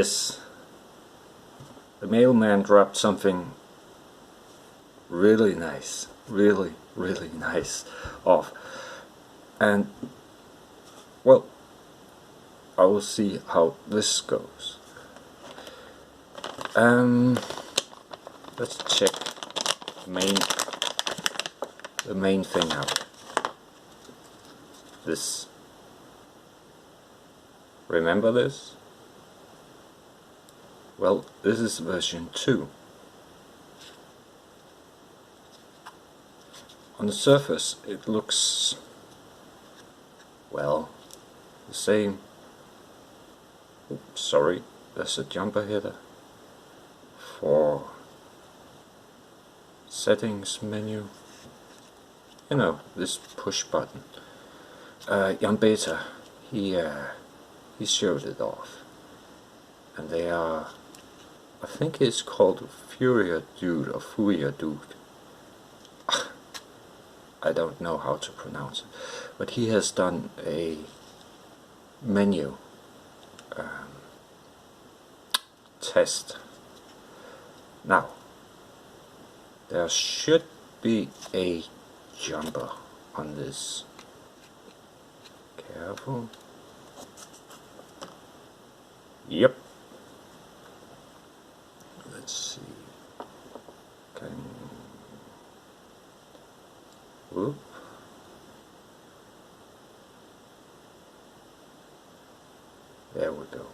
is. The mailman dropped something really nice, really nice off, and well, I will see how this goes. Let's check the main thing out. This, remember this? Well, this is version 2. On the surface it looks, well, the same. Oops, sorry, there's a jumper header for settings menu. You know, this push button. Jan Beta, he showed it off, and they are, I think it's called Furia Dude or Furia Dude. I don't know how to pronounce it, but he has done a menu test. Now, there should be a jumper on this. Careful. Yep. Let's see. Whoop. There we go.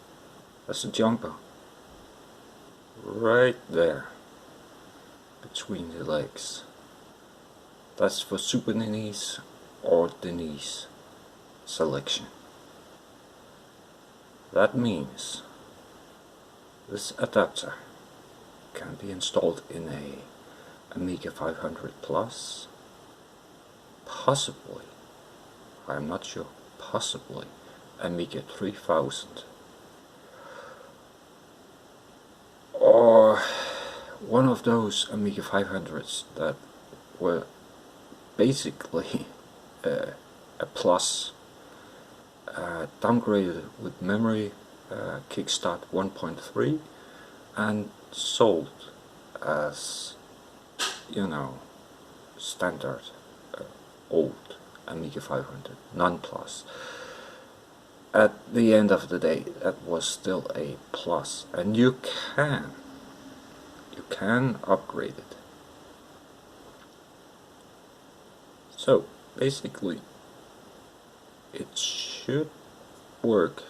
That's a jumper. Right there. Between the legs. That's for Super Denise or Denise selection. That means this adapter can be installed in a Amiga 500 Plus, possibly, I'm not sure, possibly Amiga 3000, or one of those Amiga 500s that were basically a Plus, downgraded with memory, kickstart 1.3, and sold as, you know, standard old Amiga 500, non-Plus. At the end of the day, that was still a Plus, and you can upgrade it. So basically, it should work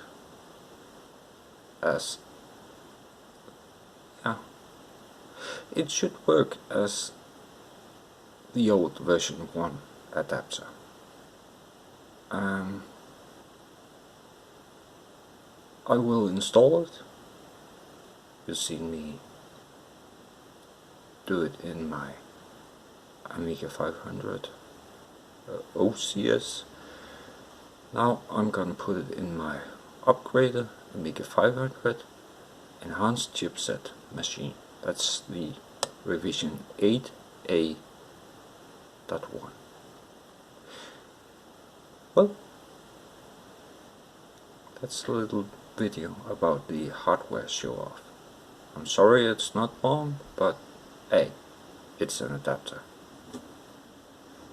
as the old version 1 adapter. I will install it. You've seen me do it in my Amiga 500 OCS. Now I'm gonna put it in my upgraded Amiga 500 enhanced chipset machine. That's the revision 8A.1. Well, that's a little video about the hardware show off. I'm sorry it's not long, but hey, it's an adapter.